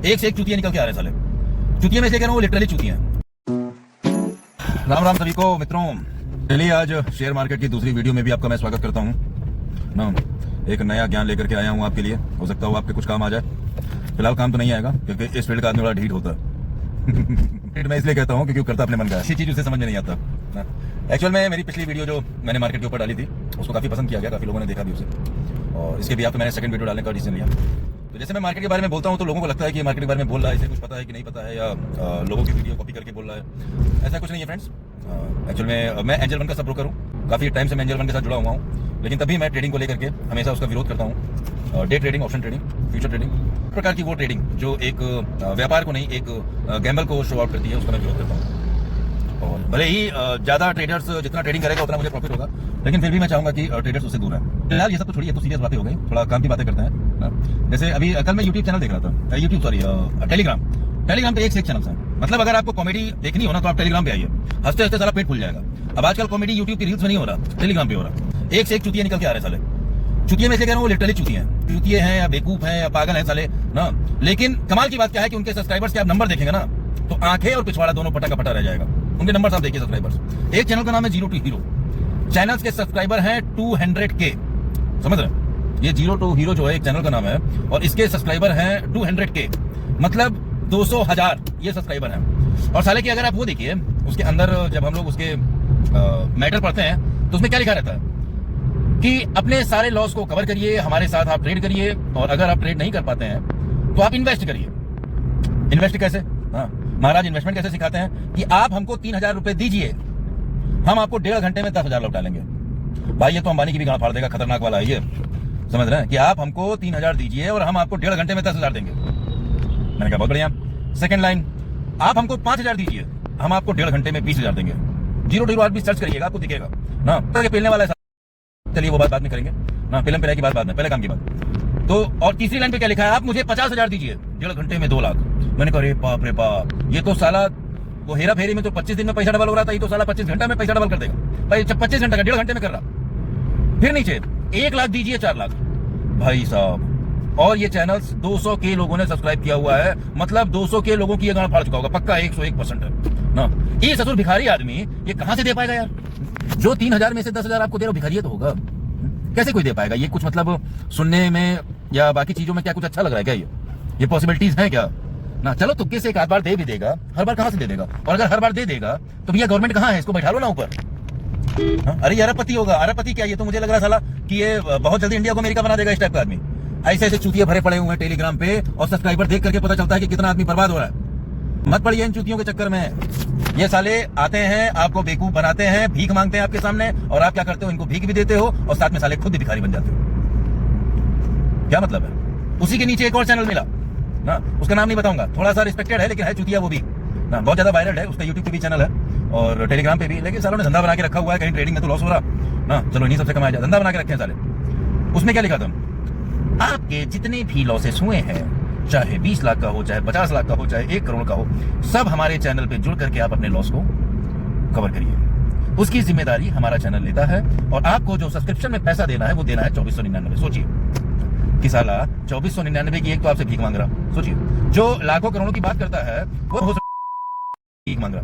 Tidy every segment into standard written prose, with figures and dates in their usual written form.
एक से एक चूतिया निकल के आ रहे साले। चूतिया में से कह रहा हूँ, लिटरली चूतिया। राम राम सभी को मित्रों। चलिए आज शेयर मार्केट की दूसरी वीडियो में भी आपका मैं स्वागत करता हूँ ना। एक नया ज्ञान लेकर के आया हूँ आपके लिए। हो सकता हो आपके कुछ काम आ जाए। फिलहाल काम तो नहीं आएगा क्योंकि इस फील्ड का आदमी बड़ा ढीठ होता है। मैं इसलिए कहता हूँ क्योंकि करता अपने मन का है। अच्छी चीज उसे समझ में नहीं आता ना। एक्चुअल में मेरी पिछली वीडियो जो मैंने मार्केट के ऊपर डाली थी उसको काफी पसंद किया गया, काफी लोगों ने देखा भी उसे, और इसके भी आप तो मैंने सेकंड वीडियो डालने का डिसीजन लिया। तो जैसे मैं मार्केट के बारे में बोलता हूँ तो लोगों को लगता है कि मार्केट के बारे में बोल रहा है, इसे कुछ पता है कि नहीं पता है, या लोगों की वीडियो कॉपी करके बोल रहा है। ऐसा कुछ नहीं है फ्रेंड्स। एक्चयुअल में मैं एंजल वन का सब ब्रोकर हूँ। काफी टाइम से मैं एंजल वन के साथ जुड़ा हुआ हूँ, लेकिन तभी मैं ट्रेडिंग को लेकर के हमेशा उसका विरोध करता हूँ। Day trading, option trading, future trading, प्रकार की वो ट्रेडिंग जो एक व्यापार को नहीं, एक गैम्बल को शो आउट करती है, उसका मैं विरोध करता हूँ। और भले ही ज्यादा ट्रेडर्स जितना ट्रेडिंग करेगा उतना मुझे प्रॉफिट होगा, लेकिन फिर भी मैं चाहूंगा कि ट्रेडर्स उससे दूर है। फिलहाल ये सब तो छोड़िए, तो सीरियस बातें हो गई, थोड़ा काम की बातें करते हैं। जैसे अभी कल मैं यूट्यूब चैनल देख रहा था, टेलीग्राम पे एक से एक चैनल है। मतलब अगर आपको कॉमेडी देखनी हो ना तो आप टेलीग्राम पे आइए, हंसते हंसते सारा पेट फूल जाएगा। अब आजकल कॉमेडी यूट्यूब की रील्स में नहीं हो रहा, टेलीग्राम पे हो रहा। एक से एक चूतिया निकल के आ रहे साले। चूतिया में से कह रहा हूँ, लिटरली चूतिए हैं या बेवकूफ हैं या पागल हैं साले ना। लेकिन कमाल की बात क्या है कि उनके सब्सक्राइबर्स के आप नंबर देखेंगे ना तो आंखें और पिछवाड़ा दोनों पटा का पटा रह जाएगा। उनके नंबर आप देखिए सब्सक्राइबर्स। एक चैनल का नाम है जीरो टू हीरो। चैनल्स के सब्सक्राइबर हैं 200K। समझ रहे? ये जीरो टू हीरो जो है एक चैनल का नाम है, और इसके सब्सक्राइबर हैं 200K, मतलब 200,000 ये सब्सक्राइबर हैं। और साले की अगर आप वो देखिए, उसके अंदर जब हम लोग उसके मैटर पढ़ते हैं तो उसमें क्या लिखा रहता है कि अपने सारे लॉस को कवर करिए, हमारे साथ आप ट्रेड करिए, और अगर आप ट्रेड नहीं कर पाते हैं तो आप इन्वेस्ट करिए। इन्वेस्ट कैसे? हाँ, महाराज इन्वेस्टमेंट कैसे सिखाते हैं कि आप हमको 3,000 रुपए दीजिए, हम आपको 1.5 घंटे में 10,000 लौटा लेंगे। भाई ये तो अंबानी की भी गांड फाड़ देगा, खतरनाक वाला है ये। समझ रहे हैं कि आप हमको 3,000 दीजिए और हम आपको 1.5 घंटे में 10,000 देंगे। मैंने कहा बहुत बढ़िया। सेकंड लाइन, आप हमको 5,000 दीजिए, हम आपको 1.5 घंटे में 20,000 देंगे। जीरो टू हीरो भी सर्च करिएगा, आपको दिखेगा ना। पेलने वाला है। चलिए वो बात में करेंगे ना, फिल्म पे की बात बाद में, पहले काम की बात। तो और तीसरी लाइन पे क्या लिखा है, आप मुझे 50,000 दीजिए, 1.5 घंटे में 2 लाख। मैंने कहा रे बाप रे बाप, ये तो साला वो हेरा फेरी में तो 25 दिन में पैसा डबल हो रहा था, ये तो साला 25 घंटा में पैसा डबल कर देगा। भाई 25 घंटा का 1.5 घंटे में कर रहा। फिर नीचे 1 लाख दीजिए, 4 लाख। भाई साहब, और ये चैनल्स 200K लोगों ने सब्सक्राइब किया हुआ है, मतलब 200K लोगों की ये गांड फाड़ चुका होगा पक्का, 101% है ना। ये ससुर भिखारी आदमी ये कहां से दे पाएगा यार? जो 3,000 में से 10,000 आपको दे रहा, भिखारी तो होगा। कैसे कोई दे पाएगा? ये कुछ मतलब सुनने में या बाकी चीजों में क्या कुछ अच्छा लग रहा है क्या? ये पॉसिबिलिटीज हैं क्या ना? चलो तुक्के से एक आध बार दे भी देगा, हर बार कहां से दे देगा? और अगर हर बार दे देगा तो भैया गवर्नमेंट कहां है? इसको बैठा लो ना ऊपर। अरे ये अरबपति होगा। अरबपति क्या? ये तो मुझे लग रहा साला कि ये बहुत जल्दी इंडिया को अमेरिका बना देगा इस टाइप का आदमी। ऐसे ऐसे चूतिए भरे पड़े हुए हैं टेलीग्राम पे, और सब्सक्राइबर देख करके पता चलता है कि कितना आदमी बर्बाद हो रहा है। मत पड़िए इन चूतियों के चक्कर में। ये साले आते हैं, आपको बेवकूफ बनाते हैं, भीख मांगते हैं आपके सामने, और आप क्या करते हो? इनको भीख भी देते हो और साथ में साले खुद भी भिखारी बन जाते हो। क्या मतलब है? उसी के नीचे एक और चैनल मिला ना, उसका नाम नहीं बताऊंगा, थोड़ा सा रिस्पेक्टेड है लेकिन है चूतिया वो भी ना, बहुत ज्यादा वायरल है। उसका यूट्यूब पे भी चैनल है और टेलीग्राम पे भी, लेकिन सालों ने धंधा बना के रखा हुआ है। कहीं ट्रेडिंग में तो लॉस हो रहा ना, चलो इन्हीं सबसे कमाया जाए, धंधा बना के रखे हैं साले। उसमें क्या लिखा था, आपके जितने भी लॉसेस हुए हैं, चाहे 20 लाख का हो, चाहे 50 लाख का हो, चाहे 1 करोड़ का हो, सब हमारे चैनल पे जुड़ करके आप अपने लॉस को कवर करिए। उसकी जिम्मेदारी हमारा चैनल लेता है, और आपको जो सब्सक्रिप्शन में पैसा देना है वो देना है 2499। सोचिए कि साला 2499 की एक तो आपसे भीख मांग रहा। सोचिए, जो लाखों करोड़ों की बात करता है वो भीख मांग रहा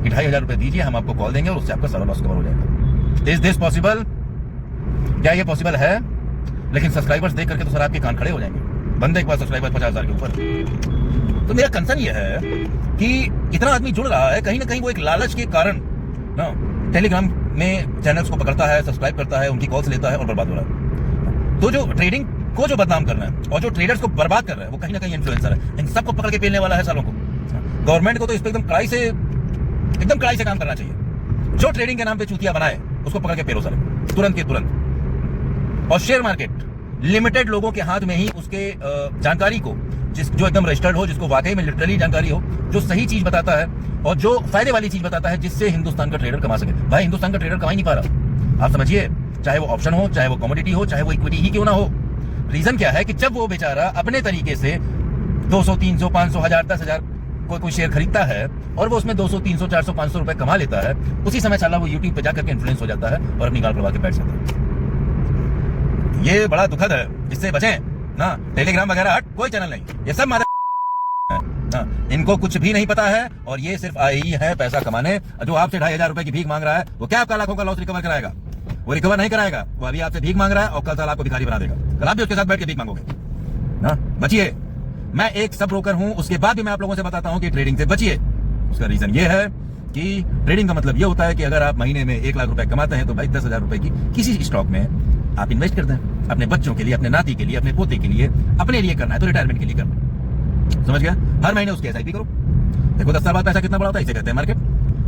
कि 2,500 रुपए दीजिए, हम आपको कॉल देंगे और उससे आपका सारा लॉस कवर हो जाएगा। Is this possible? क्या ये पॉसिबल है? लेकिन सब्सक्राइबर्स देख करके तो सर आपके कान खड़े हो जाएंगे। बंदे एक बार सब्सक्राइबर 50,000 के ऊपर। तो मेरा कंसर्न ये है कि इतना आदमी जुड़ रहा है, कहीं ना कहीं वो एक लालच के कारण ना टेलीग्राम में चैनल्स को पकड़ता है, सब्सक्राइब करता है, उनकी कॉल्स लेता है और बर्बाद हो रहा है। तो जो ट्रेडिंग को जो बदनाम कर रहा है और जो ट्रेडर्स को बर्बाद कर रहा है वो कहीं ना कहीं इन्फ्लुएंसर है। इन सबको पकड़ के पेलने वाला है सालों को। गवर्नमेंट को तो इस पर एकदम कड़ाई से काम करना चाहिए। जो ट्रेडिंग के नाम पे चूतिया बनाए उसको पकड़ के पेलो सारे, तुरंत के तुरंत। और शेयर मार्केट लिमिटेड लोगों के हाथ में ही उसके जानकारी को, जो एकदम रजिस्टर्ड हो, जिसको वाकई में लिटरली जानकारी हो, जो सही चीज बताता है और जो फायदे वाली चीज बताता है, जिससे हिंदुस्तान का ट्रेडर कमा सके। भाई हिंदुस्तान का ट्रेडर कमा ही नहीं पा रहा, आप समझिए। चाहे वो ऑप्शन हो, चाहे वो कमोडिटी हो, चाहे वो इक्विटी ही क्यों ना हो। रीजन क्या है कि जब वो बेचारा अपने तरीके से 200, 300, 500, 1000, 10,000 कोई शेयर खरीदता है और वो उसमें 200, 300, 400, 500 रुपए कमा लेता है, उसी समय साला वो यूट्यूब पे जाकर के इन्फ्लुएंस हो जाता है और अपनी गाल करवा के बैठ जाता है। ये बड़ा दुखद है, इससे बचें ना। टेलीग्राम वगैरह हट, कोई चैनल नहीं, ये सब हाँ, इनको कुछ भी नहीं पता है और ये सिर्फ आए ही है पैसा कमाने। जो आपसे 2,500 रुपए की भीख मांग रहा है वो क्या आपका लाखों का लॉस रिकवर कराएगा? वो रिकवर नहीं कराएगा। वो अभी आपसे भीख मांग रहा है और कल साल आपको भिखारी बना देगा। कल आप भी उसके साथ बैठ के भीख मांगोगे ना। बचिए। मैं एक सब ब्रोकर हूं, उसके बाद भी मैं आप लोगों से बताता हूं कि ट्रेडिंग से बचिए। उसका रीजन ये है कि ट्रेडिंग का मतलब ये होता है कि अगर आप महीने में 1 लाख रुपए कमाते हैं तो भाई 10,000 रुपए की किसी स्टॉक में आप इन्वेस्ट कर दें। अपने बच्चों के लिए, अपने नाती के लिए, अपने पोते के लिए, अपने लिए करना है तो रिटायरमेंट के लिए करना। समझ गया? हर महीने उसकी एसआईपी करो। देखो 10 साल बाद पैसा कितना बड़ा होता है, इसे कहते हैं मार्केट।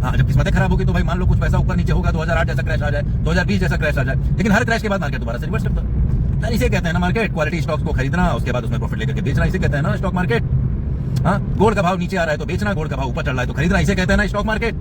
हाँ, जब किस्मतें खराब होगी तो भाई मान लो कुछ पैसा ऊपर नीचे होगा, 2008 जैसा क्रैश आ जाए, 2020 जैसा क्रैश आ जाए, लेकिन हर क्रैश के बाद मार्केट दोबारा से रिवर्स करता है। इसे कहते हैं ना मार्केट। क्वालिटी स्टॉक्स को खरीदना, उसके बाद उसमें प्रॉफिट लेकर के बेचना, इसे कहते हैं ना स्टॉक मार्केट। हाँ, गोल्ड का भाव नीचे आ रहा है तो बेचना, गोल्ड का भाव ऊपर चढ़ रहा है तो खरीदना, इसे कहते हैं ना स्टॉक मार्केट।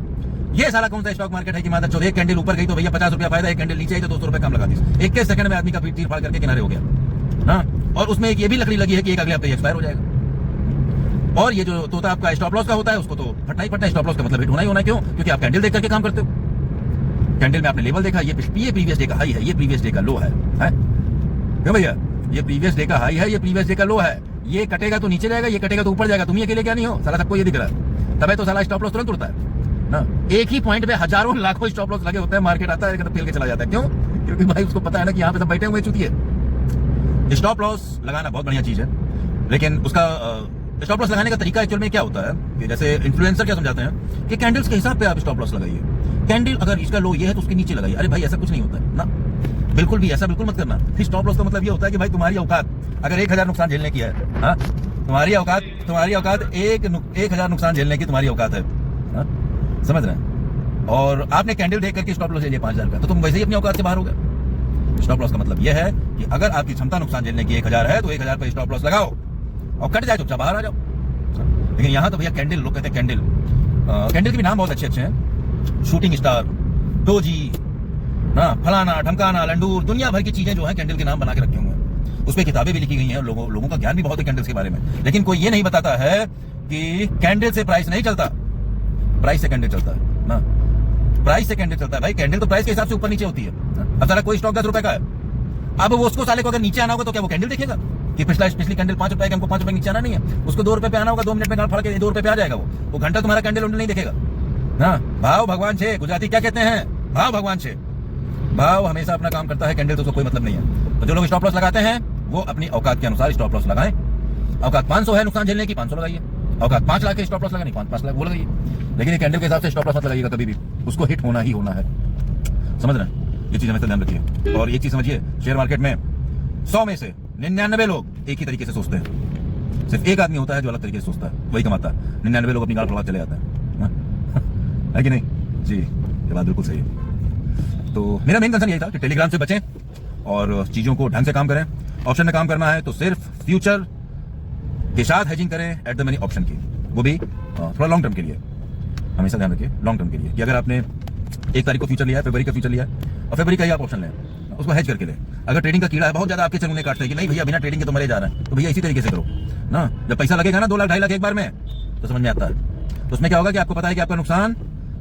ये सारा कौन सा स्टॉक मार्केट है कि माता चौदह एक कैंडल ऊपर गई तो भैया 50 रुपया फायदा, एक कैंडल नीचे आई तो 200 रुपए कम लगा दी। 21 सेकंड में आदमी का पीठ तीर फाड़ करके किनारे हो गया। हाँ, और उसमें एक ये भी लकड़ी लगी है कि एक अगले हफ्ते एक्सपायर हो जाएगा। और ये जो तोता आपका स्टॉप लॉस का होता है उसको तो फटना ही फटना है। स्टॉप लॉस का मतलब हिट होना ही होना। क्यों? क्योंकि आप कैंडल देख करके काम करते हो। कैंडल में आपने लेवल देखा, ये प्रीवियस डे का हाई है, ये प्रीवियस डे का लो है। क्यों भैया? ये प्रीवियस डे का हाई है, ये प्रीवियस डे का लो है। ये कटेगा तो नीचे जाएगा, ये कटेगा तो ऊपर जाएगा। तुम ये अकेले क्या नहीं हो, साला सबको ये दिख रहा है। तब तो साला स्टॉप लॉस तुरंत उड़ता है ना। एक ही पॉइंट पे हजारों लाखों स्टॉप लॉस लगे होते हैं। मार्केट आता है फेल के चला जाता है। क्यों? क्योंकि भाई उसको पता है ना कि यहाँ पे सब बैठे हुए चुकी है। स्टॉप लॉस लगाना बहुत बढ़िया चीज है, लेकिन उसका स्टॉप लॉस लगाने का तरीका एक्चुअल में क्या होता है कि जैसे इन्फ्लुएंसर क्या समझाते हैं कि कैंडल्स के हिसाब पे आप स्टॉप लॉस लगाइए। कैंडल अगर इसका लो ये है तो उसके नीचे लगाइए। अरे भाई ऐसा कुछ नहीं होता है ना, बिल्कुल भी ऐसा बिल्कुल मत करना। फिर स्टॉप लॉस का मतलब ये होता है कि भाई तुम्हारी औकात अगर 1,000 नुकसान झेलने की है, हाँ, तुम्हारी औकात 1,000 नुकसान झेलने की तुम्हारी औकात है। हाँ? समझ रहे हैं? और आपने कैंडल देख करके स्टॉप लॉस ले लिया 5,000 का, तो तुम वैसे ही अपनी औकात से बाहर हो गए। स्टॉप लॉस का मतलब यह है कि अगर आपकी क्षमता नुकसान झेलने की 1,000 है तो 1,000 पर स्टॉप लॉस लगाओ और कट जाए चुपचाप बाहर आ जाओ। लेकिन यहाँ तो भैया कैंडल, लोग कहते हैं कैंडल। कैंडल के भी नाम बहुत अच्छे अच्छे हैं। शूटिंग स्टार, डोजी, ना फलाना ढमकाना, लंडूर, दुनिया भर की चीजें जो है कैंडल के नाम बना के रखे हुए हैं। उस पर किताबें भी लिखी गई हैं। लोगों का ज्ञान भी बहुत है कैंडल्स के बारे में। लेकिन कोई ये नहीं बताता है कि कैंडल से प्राइस नहीं चलता, प्राइस से कैंडल चलता है ना। प्राइस से कैंडल चलता है भाई। कैंडल तो प्राइस के हिसाब से ऊपर नीचे होती है। अब साला कोई स्टॉक 10 रुपए का है, अब वो उसको साले को अगर नीचे आना होगा तो क्या वो कैंडल देखेगा कि पिछली कैंडल 5 रुपए का, हमको 5 रुपए नीचे आना नहीं है। उसको 2 रुपए पे आना होगा, 2 मिनट में गाड़ फाड़ के 2 रुपए पे आ जाएगा। वो घंटा तुम्हारा कैंडल नहीं देखेगा ना। भाव भगवान छे, गुजराती क्या कहते हैं? भाव भगवान छे। भाव हमेशा अपना काम करता है, कैंडल तो उसको कोई मतलब नहीं है। तो जो लोग स्टॉप लॉस लगाते हैं वो अपनी औकात के अनुसार स्टॉप लॉस लगाएं। औकात 500 है नुकसान झेलने की, 500 लगाइए। औकात 5 लाख के स्टॉप लॉस लगानी, 5 लाख वो लगाइए। लेकिन ये कैंडल के हिसाब से स्टॉप लॉस मत लगाइएगा कभी भी, उसको हिट होना ही होना है। समझ रहे हैं? ये चीज हमेशा ध्यान रखिए। और एक चीज समझिए, शेयर मार्केट में 100 में से 99 लोग एक ही तरीके से सोचते हैं। सिर्फ एक आदमी होता है जो अलग तरीके से सोचता है, वही कमाता है। 99 लोग अपनी गाड़ फड़वा चले जाते हैं। है कि नहीं जी? ये बात बिल्कुल सही है। तो मेरा मेन कंसर्न यही था कि टेलीग्राम से बचें और चीजों को ढंग से काम करें। ऑप्शन में काम करना है तो सिर्फ फ्यूचर के साथ हेजिंग करें एट द मनी ऑप्शन की, वो भी थोड़ा लॉन्ग टर्म के लिए। हमेशा ध्यान रखिए लॉन्ग टर्म के लिए कि अगर आपने 1 तारीख को फ्यूचर लिया है, फरवरी का फ्यूचर लिया है और फरवरी का ही आप ऑप्शन लें, उसको हेज करके ले। अगर ट्रेडिंग का कीड़ा है बहुत ज्यादा आपके चलने काटते हैं कि नहीं भैया बिना ट्रेडिंग के तो मरे जा रहे हैं, तो भैया इसी तरीके से करो ना। जब पैसा लगेगा ना 2 लाख 2.5 लाख एक बार में तो समझ में आता है। तो उसमें क्या होगा कि आपको पता है कि आपका नुकसान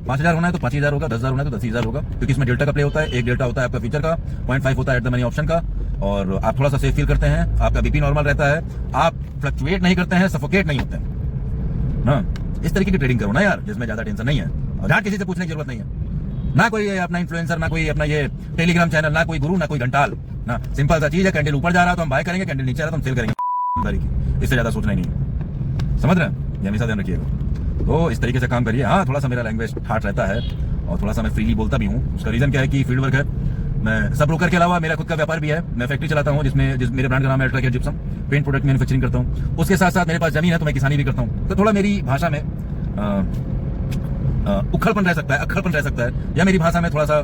5,000 होना है तो 5,000 होगा, 10,000 होना है तो 10,000 होगा, क्योंकि इसमें डेल्टा का प्ले होता है। एक डेल्टा होता है आपका फ्यूचर का, 0.5 होता है एट द मनी ऑप्शन का। और आप थोड़ा सा सेफ फील करते हैं, आपका बीपी नॉर्मल रहता है, आप फ्लक्चुएट नहीं करते हैं, सफोकेट नहीं होते हैं ना। इस तरीके की ट्रेडिंग करो ना यार, जिसमें ज्यादा टेंशन नहीं है और जहां किसी से पूछने की जरूरत नहीं है। ना कोई अपना इन्फ्लुएंसर, ना कोई अपना ये टेलीग्राम चैनल, ना कोई गुरु, ना कोई घंटाल ना। सिंपल सा चीज है, कैंडल ऊपर जा रहा है तो हम बाय करेंगे, कैंडल नीचे आ रहा है तो हम सेल करेंगे। इससे ज्यादा सोचना ही नहीं। समझ रहे हैं? ये हमेशा ध्यान रखिएगा। तो इस तरीके से काम करिए। हाँ, थोड़ा सा मेरा लैंग्वेज हार्ड रहता है और थोड़ा सा मैं फ्रीली बोलता भी हूँ। उसका रीजन क्या है कि फील्ड वर्क है। मैं सब ब्रोकर के अलावा मेरा खुद का व्यापार भी है। मैं फैक्ट्री चलाता हूँ जिसमें मेरे ब्रांड का नाम है Ultra Care gypsum, paint product manufacturing करता हूँ। उसके साथ साथ मेरे पास जमीन है तो मैं किसानी भी करता हूँ। तो थोड़ा मेरी भाषा में उखड़पन रह सकता है, अक्खड़पन रह सकता है, या मेरी भाषा में थोड़ा सा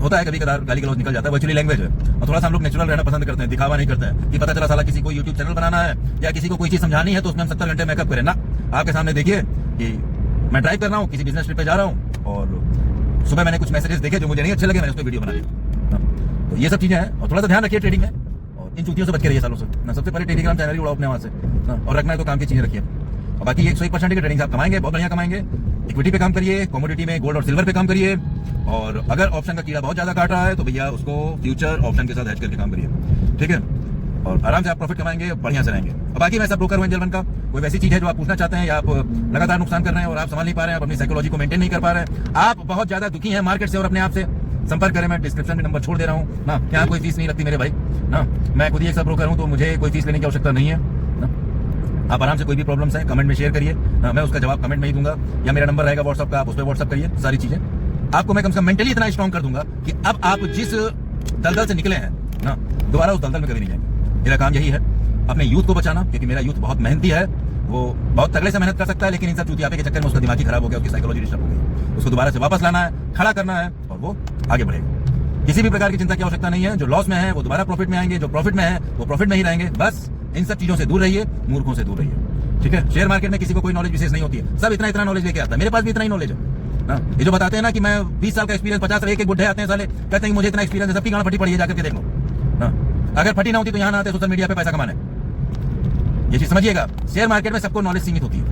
होता है कभी कदार गाली गलौज निकल जाता है। वर्चुअली लैंग्वेज है और थोड़ा सा हम लोग नेचुरल रहना पसंद करते हैं, दिखावा नहीं करते हैं कि पता चला साला किसी को यूट्यूब चैनल बनाना है या किसी को कोई चीज समझानी है तो उसमें हम 70 घंटे मेकअप करें ना। आपके सामने देखिए कि मैं ड्राइव कर रहा हूँ, किसी बिजनेस ट्रिप पे जा रहा हूँ और सुबह मैंने कुछ मैसेजेस देखे जो मुझे नहीं अच्छे लगे, मैंने उस पर वीडियो बना दी। तो ये सब चीजें हैं और थोड़ा सा ध्यान रखिए ट्रेडिंग में और इन चूतियों से बच के रहिए सालों से ना। सबसे पहले टेलीग्राम चैनल ही उड़ाओ अपने वहां से और रखना है तो काम की चीजें रखिए। और बाकी 101% की ट्रेडिंग आप कमाएंगे, बहुत बढ़िया कमाएंगे। इक्विटी पे काम करिए, कमोडिटी में गोल्ड और सिल्वर पे काम करिए। और अगर ऑप्शन का कीड़ा बहुत ज्यादा काट रहा है तो भैया उसको फ्यूचर ऑप्शन के साथ हेज करके काम करिए, ठीक है। और आराम से आप प्रॉफिट कमाएंगे, बढ़िया से रहेंगे। और बाकी मैं सब ब्रोकर हूं एंजल वन का। कोई वैसी चीज है जो आप पूछना चाहते हैं या आप लगातार नुकसान कर रहे हैं और आप संभाल नहीं पा रहे हैं, आप अपनी साइकोलॉजी को मेंटेन नहीं कर पा रहे हैं, आप बहुत ज्यादा दुखी हैं मार्केट से और अपने आप से, संपर्क करें। मैं डिस्क्रिप्शन में नंबर छोड़ दे रहा हूँ ना, यहाँ कोई फीस नहीं लगती मेरे भाई ना, मैं खुद ही एक सब ब्रोकर हूँ तो मुझे कोई फीस लेने की आवश्यकता नहीं है ना। आप आराम से कोई भी प्रॉब्लम्स है कमेंट में शेयर करिए ना, मैं उसका जवाब कमेंट में ही दूंगा, या मेरा नंबर रहेगा व्हाट्सअप का, आप उस पर व्हाट्सअप करिए। सारी चीजें आपको मैं कम से कम मेंटली इतना स्ट्रॉन्ग कर दूंगा कि अब आप जिस दलदल से निकले हैं ना, दोबारा उस दलदल में कभी नहीं जाएंगे। मेरा काम यही है, अपने यूथ को बचाना, क्योंकि मेरा यूथ बहुत मेहनती है, वो बहुत तगड़े से मेहनत कर सकता है, लेकिन इन सब चूतियापे के चक्कर में उसका दिमाग ही खराब हो गया, उसकी साइकोलॉजी डिस्टर्ब हो गई। उसको दोबारा से वापस लाना है, खड़ा करना है और वो आगे बढ़ेगा। किसी भी प्रकार की चिंता की आवश्यकता नहीं है। जो लॉस में है वो दोबारा प्रॉफिट में आएंगे, जो प्रॉफिट में है वो प्रॉफिट में ही रहेंगे। बस इन सब चीजों से दूर रहिए, मूर्खों से दूर रहिए, ठीक है। शेयर मार्केट में किसी को कोई नॉलेज विशेष नहीं होती है, सब इतना नॉलेज लेके आता है। मेरे पास भी इतना ही नॉलेज है ना। ये जो बताते हैं ना कि मैं 20 साल का एक्सपीरियंस, 50 साल, एक बुढ़े आते हैं साले, कहते हैं कि मुझे इतना एक्सपीरियंस है, सबकी गांड फटी पड़ी है, जाकर के देख लो ना। अगर फटी ना होती तो यहाँ ना आते सोशल मीडिया पे पैसा कमाने। ये चीज समझिएगा, शेयर मार्केट में सबको नॉलेज सीमित होती है।